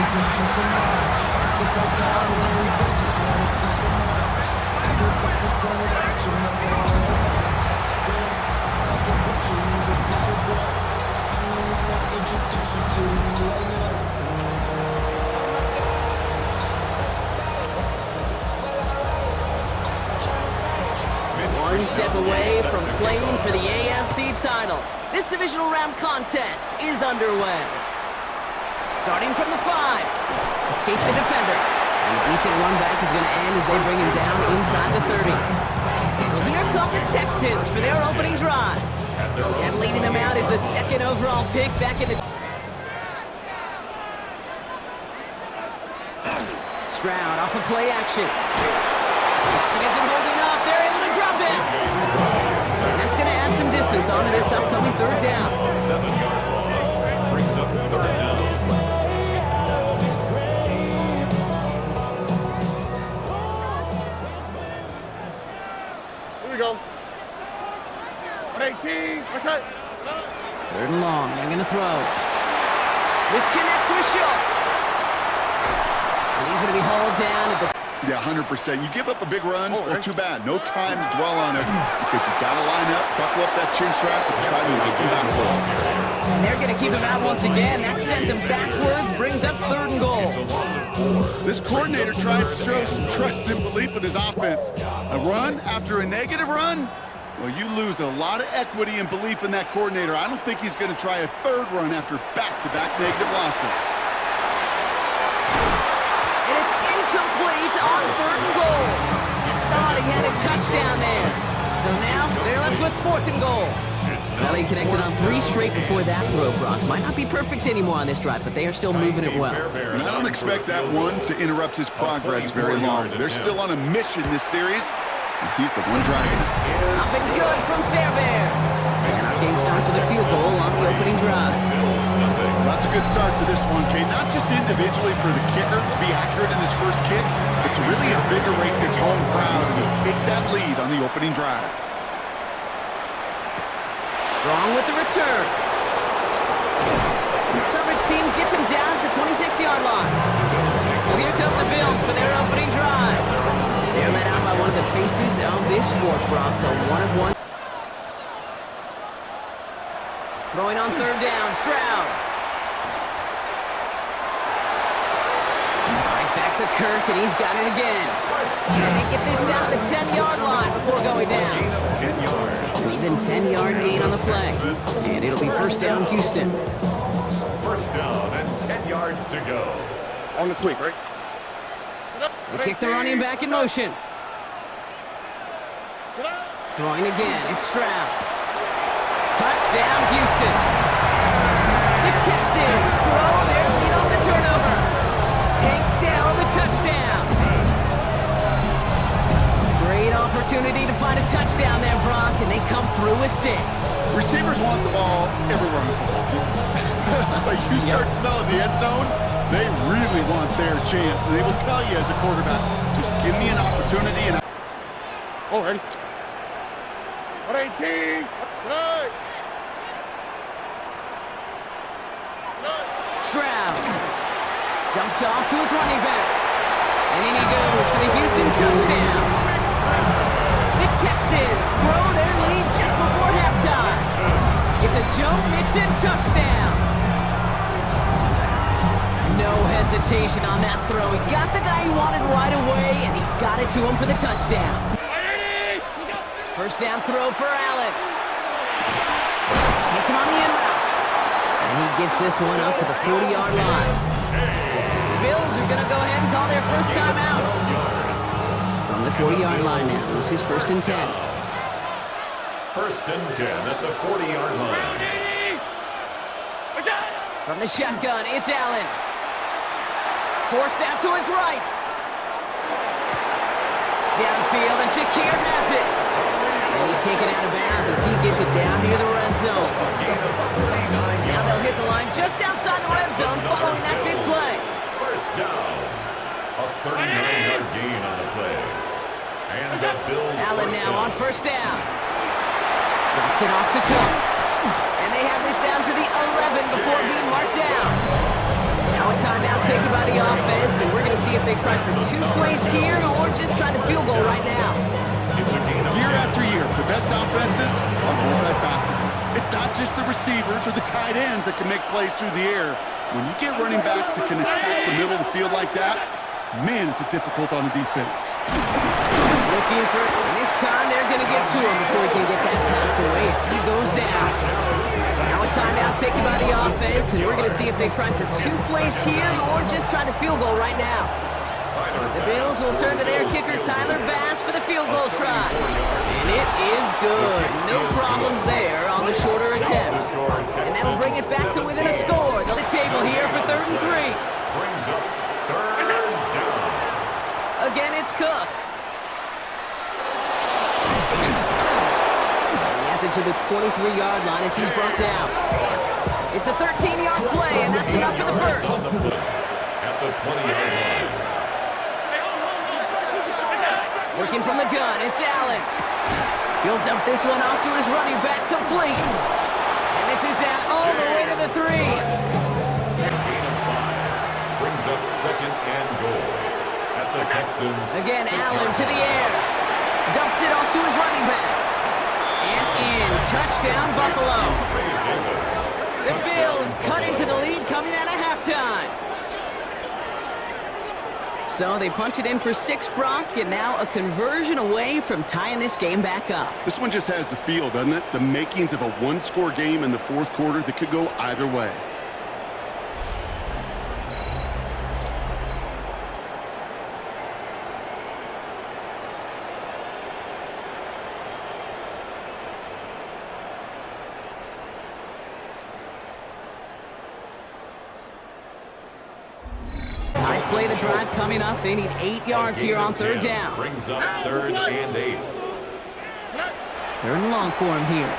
just a piece of mind. It's like always, they just want a piece of mind. I've been fucking selling that you never all night. Yeah, I can put you in the picture, boy. I'm the one that introduced you to you right now. One step away from playing for the AFC title. This divisional round contest is underway. Starting from the 5. Escapes the defender. And a decent run back is going to end as they bring him down inside the 30. So here come the Texans for their opening drive. And leading them out is the 2nd overall pick back in the... Stroud off of play action. It isn't holding up. They're able to drop it. And that's going to add some distance onto this upcoming 3rd down. 7-yard loss brings up 3rd down. Here we go. 118. What's that? 3rd and long. They're going to throw. This connects with Schultz. And he's going to be hauled down at the... Yeah, 100%. You give up a big run, well, too bad. No time to dwell on it because you got to line up, buckle up that chin strap, and try to knock him backwards. And they're going to keep him out once again. That sends him backwards, brings up 3rd and goal. This coordinator tried to show some trust and belief in his offense. A run after a negative run? Well, you lose a lot of equity and belief in that coordinator. I don't think he's going to try a 3rd run after back-to-back negative losses. Complete on 3rd and goal. Thought he had a touchdown there. So now they're left with 4th and goal. Well, he connected on 3 straight before that throw, Brock. Might not be perfect anymore on this drive, but they are still moving it well. And I don't expect that one to interrupt his progress very long. They're still on a mission this series, and he's the one driving it. Up and good from Fairbairn. And our game starts with a field goal on the opening drive. That's a good start to this one, Kate. Not just individually for the kicker to be accurate in his first kick, but to really invigorate this home crowd and to take that lead on the opening drive. Strong with the return. The coverage team gets him down at the 26-yard line. So here come the Bills for their opening drive. They're led out by one of the faces of this sport, Brock, the 1-of-1. Throwing on 3rd down, Stroud. Right back to Kirk, and he's got it again. And they get this down to the 10-yard line before going down. Even 10-yard gain on the play. And it'll be 1st down, Houston. 1st down and 10 yards to go. On the quick, right? They kick the running back in motion. Throwing again, it's Stroud. Touchdown, Houston. The Texans grow their lead on the turnover. Takes down the touchdown. Great opportunity to find a touchdown there, Brock, and they come through with 6. Receivers want the ball everywhere on the football field. But you start smelling the end zone, they really want their chance. And they will tell you as a quarterback, just give me an opportunity. And ready? 118. Stroud. Dumped off to his running back. And in he goes for the Houston touchdown. The Texans grow their lead just before halftime. It's a Joe Mixon touchdown. No hesitation on that throw. He got the guy he wanted right away, and he got it to him for the touchdown. 1st down throw for Allen. Hits him on the in route. And he gets this one up to the 40-yard line. The Bills are going to go ahead and call their first time out. From the 40-yard line now, this is 1st and 10. 1st and 10 at the 40-yard line. From the shotgun, it's Allen. Forced out to his right. Downfield, and Shakir has it. And he's taken out of bounds as he gets it down near the red zone. Now they'll hit the line just outside the red zone following that big play. 1st down. A 39-yard gain on the play. And the Bills. Allen now on 1st down. Drops it off to Cook. And they have this down to the 11 before being marked down. Now a timeout taken by by the offense, and we're going to see if they try for 2 plays here or just try the field goal right now. Year after year, the best offenses are multifaceted. It's not just the receivers or the tight ends that can make plays through the air. When you get running backs that can attack the middle of the field like that, man, is it difficult on the defense. Looking for, and this time they're going to get to him before he can get that pass away as he goes down. Now a timeout taken by the offense, and we're going to see if they try for 2 plays here or just try the field goal right now. The Bills will turn to their kicker, Tyler Bass, for the field goal try. And it is good. No problems there on the shorter attempt. And that'll bring it back to within a score. The table here for 3rd and 3. Brings up 3rd down. Again, it's Cook. He has it to the 23-yard line as he's brought down. It's a 13-yard play, and that's enough for the first. At the 20-yard line. Working from the gun, it's Allen. He'll dump this one off to his running back, complete. And this is down all the way to the 3. Gain of 5. Brings up 2nd and goal. At the Texans. Again, Allen to the air. Dumps it off to his running back. And in. Touchdown, Buffalo. The Bills cut into the lead coming out of halftime. So they punch it in for 6, Brock, and now a conversion away from tying this game back up. This one just has the feel, doesn't it? The makings of a 1-score game in the 4th quarter that could go either way. Play the drive coming up. They need 8 yards here on 3rd down. Brings up 3rd and 8. 3rd and long for him here.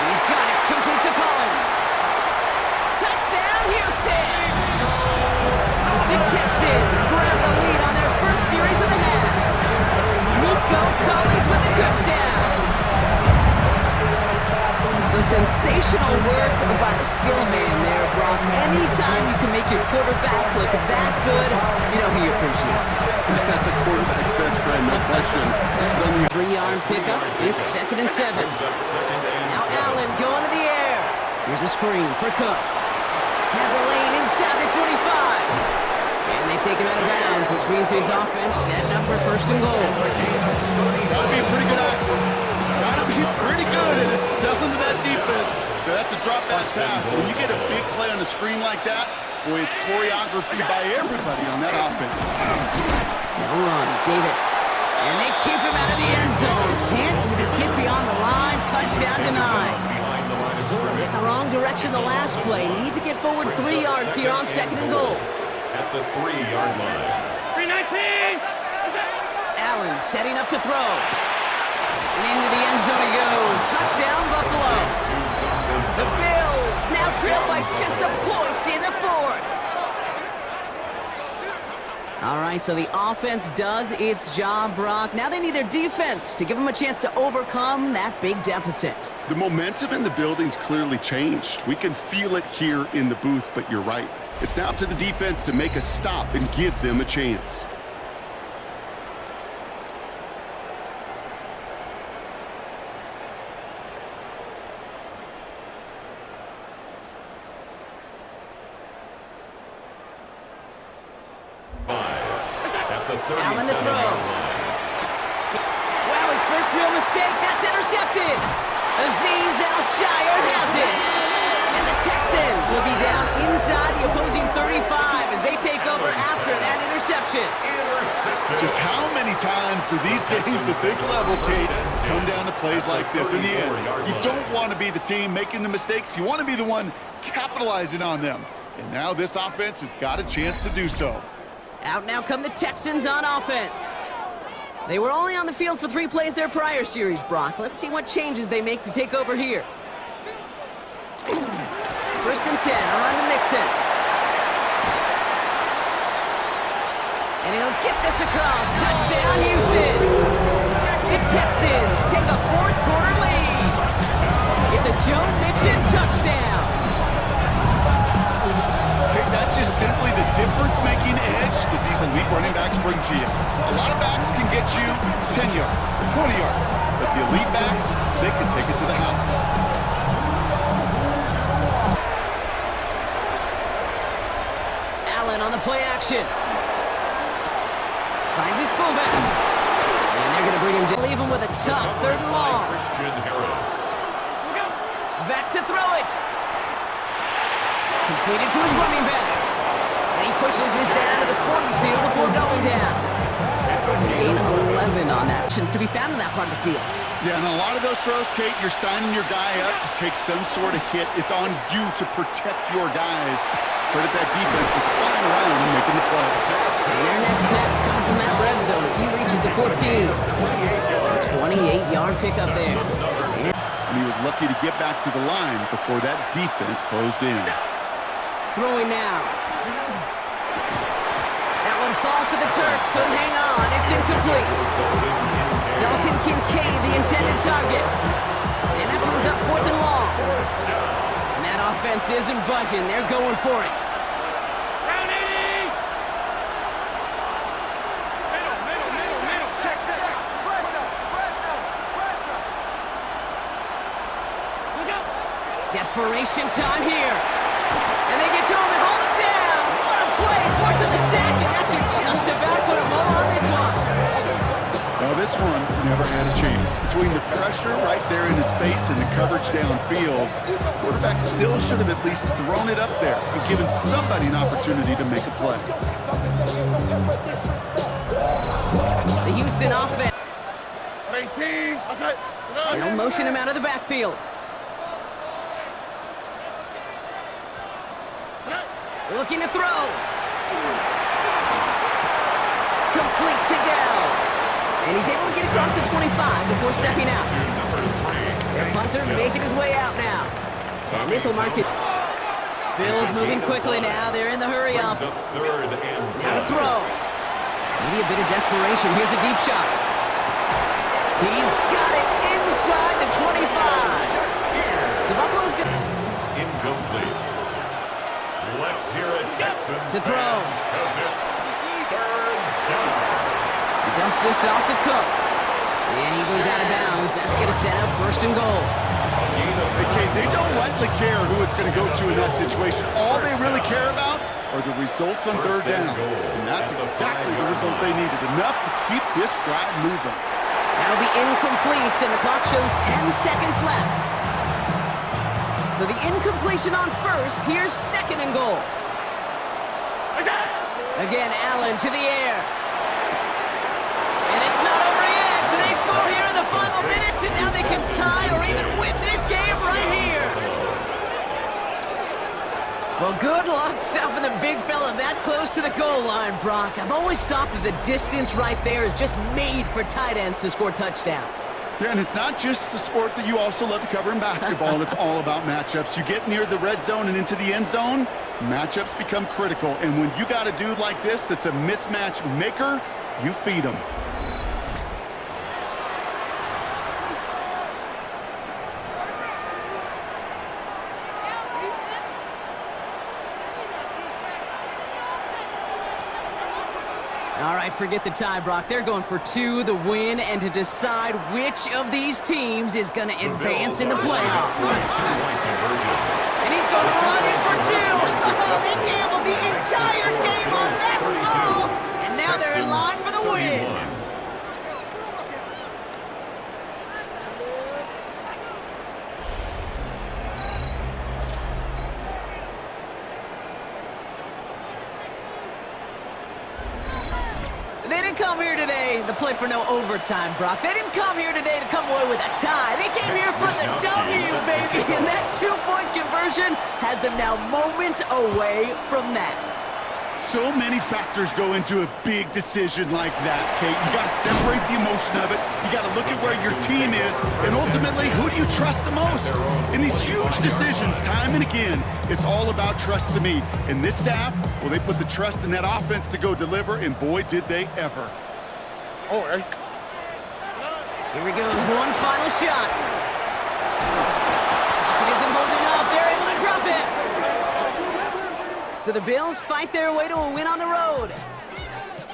He's got it. Complete to Collins. Touchdown, Houston! The Texans grab the lead on their first series of the half. Nico Collins with a touchdown. So sensational work by the skill man there, Brock. Anytime you can make your quarterback look that good, you know he appreciates it. That's a quarterback's best friend, no question. 3-yard pickup. It's 2nd and 7. Now Allen going to the air. Here's a screen for Cook. Has a lane inside the 25. And they take him out of bounds, which means his offense setting up for 1st and goal. Gotta be a pretty good actor. Gotta be pretty good at selling to that defense. That's a drop-back pass. When you get a big play on the screen like that, boy, it's choreography by everybody on that offense. Now run, Davis. And they keep him out of the end zone. Can't even get beyond the line. Touchdown denied. In the wrong direction the last play. Need to get forward 3 yards here on 2nd and goal. At the 3-yard line. 319! Allen setting up to throw. And into the end zone he goes. Touchdown, Buffalo. The Bills now trail by just a point in the 4th. All right, so the offense does its job, Brock. Now they need their defense to give them a chance to overcome that big deficit. The momentum in the building's clearly changed. We can feel it here in the booth, but you're right. It's now up to the defense to make a stop and give them a chance. Allen to throw. Wow, his first real mistake. That's intercepted. Azeez Al-Shire has it. And the Texans will be down inside the opposing 35 as they take over after that interception. Just how many times do these games at this level, Kate, come down to plays like this? In the end, you don't want to be the team making the mistakes. You want to be the one capitalizing on them. And now this offense has got a chance to do so. Out now come the Texans on offense. They were only on the field for 3 plays their prior series, Brock. Let's see what changes they make to take over here. 1st and 10, around to Mixon. And he'll get this across. Touchdown, Houston. The Texans take a 4th quarter lead. It's a Joe Mixon touchdown. difference-making edge that these elite running backs bring to you. A lot of backs can get you 10 yards, 20 yards, but the elite backs, they can take it to the house. Allen on the play action. Finds his fullback. And they're going to bring him down. Leave him with a tough third and long. Back to throw it. Completed to his running back. And he pushes this down to the 42 before going down. Gain of 11 on that. To be found in that part of the field. Yeah, and a lot of those throws, Kate, you're signing your guy up to take some sort of hit. It's on you to protect your guys. Credit that defense for flying around and making the play. And their next snap's coming from that red zone as he reaches the 14. A 28-yard pickup there. And he was lucky to get back to the line before that defense closed in. Throwing now. That one falls to the turf. Couldn't hang on. It's incomplete. Dalton Kincaid, the intended target. And that brings up 4th and long. And that offense isn't budging. They're going for it. Desperation time here. And they get to him and hold him down. What a play. Forcing the sack, and that should just about put a bow on this one. Now this one never had a chance. Between the pressure right there in his face and the coverage downfield, the quarterback still should have at least thrown it up there and given somebody an opportunity to make a play. The Houston offense. They'll motion him out of the backfield. Looking to throw. Complete to Dell. And he's able to get across the 25 before stepping out. Their punter making his way out now. And this will mark it. Bills moving quickly now. They're in the hurry up. Now to throw. Maybe a bit of desperation. Here's a deep shot. He's got it inside the 25. The Buffalo's good. Incomplete. Let's hear it, Texans to throw. Because it's 3rd down. He dumps this off to Cook. And he goes out of bounds. That's going to set up 1st and goal. Okay, they don't likely care who it's going to go to in that situation. All they really care about are the results on 3rd down. And that's exactly the result they needed. Enough to keep this drive moving. That'll be incomplete, and the clock shows 10 seconds left. So the incompletion on 1st. Here's 2nd and goal. Again, Allen to the air. And it's not over yet. So they score here in the final minutes, and now they can tie or even win this game right here. Well, good luck stopping the big fella that close to the goal line, Brock. I've always thought that the distance right there is just made for tight ends to score touchdowns. Yeah, and it's not just the sport that you also love to cover in basketball. It's all about matchups. You get near the red zone and into the end zone, matchups become critical. And when you got a dude like this that's a mismatch maker, you feed him. All right, forget the tie, Brock. They're going for 2, the win, and to decide which of these teams is going to advance in the playoffs. And he's going to run in for 2. Oh, they gambled the entire game on that call, and now they're in line for the win. They didn't come here today to play for no overtime, Brock. They didn't come here today to come away with a tie. They came here for the W, baby. And that 2-point conversion has them now moments away from that. So many factors go into a big decision like that, Kate. You got to separate the emotion of it. You got to look at where your team is. And ultimately, who do you trust the most? In these huge decisions, time and again, it's all about trust to me. And this staff, well, they put the trust in that offense to go deliver, and boy, did they ever. All right. Here he goes, one final shot. Pocket isn't holding up. They're able to drop it. So the Bills fight their way to a win on the road.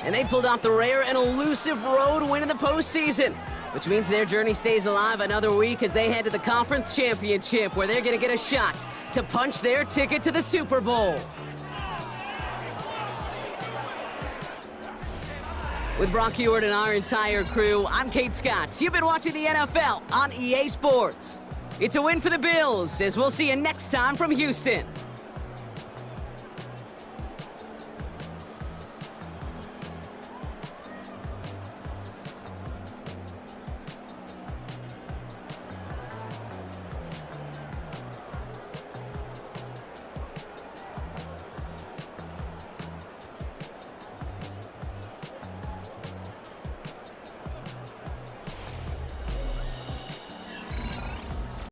And they pulled off the rare and elusive road win in the postseason, which means their journey stays alive another week as they head to the conference championship, where they're going to get a shot to punch their ticket to the Super Bowl. With Brock Heward and our entire crew, I'm Kate Scott. You've been watching the NFL on EA Sports. It's a win for the Bills, as we'll see you next time from Houston.